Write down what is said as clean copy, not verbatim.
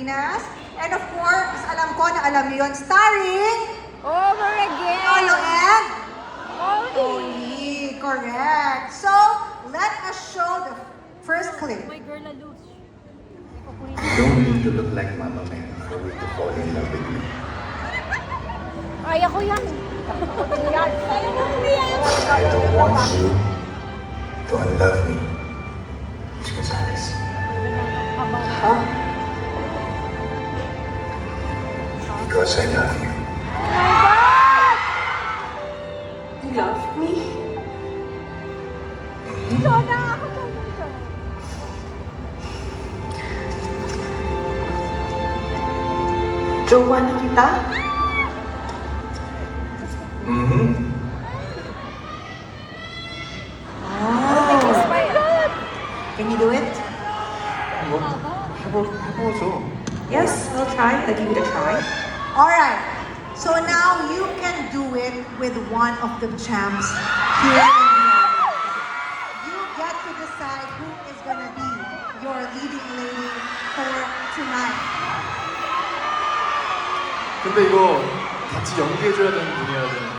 Pilipinas. And of course, alam ko na alam niyo yun, starring Over again! Lolo and Oli! Oli. Correct. So, let us show the first clip. My girl na loose. You don't need to look like Mama May for me to fall in love with you. Ay, ako yan. Yan. I don't want you to unlove me, Miss Gonzalez. Huh? Because I love you. You love me? So, nakakatawa siya. Jowa na kita? Mm-hmm. Oh. Can you do it? 해보죠. Yes, I'll try. I'll give it a try. Alright. So now you can do it with one of the champs here in the audience. You get to decide who is gonna be your leading lady for tonight. 근데 이거 같이 연기해줘야 되는 분이어야 되는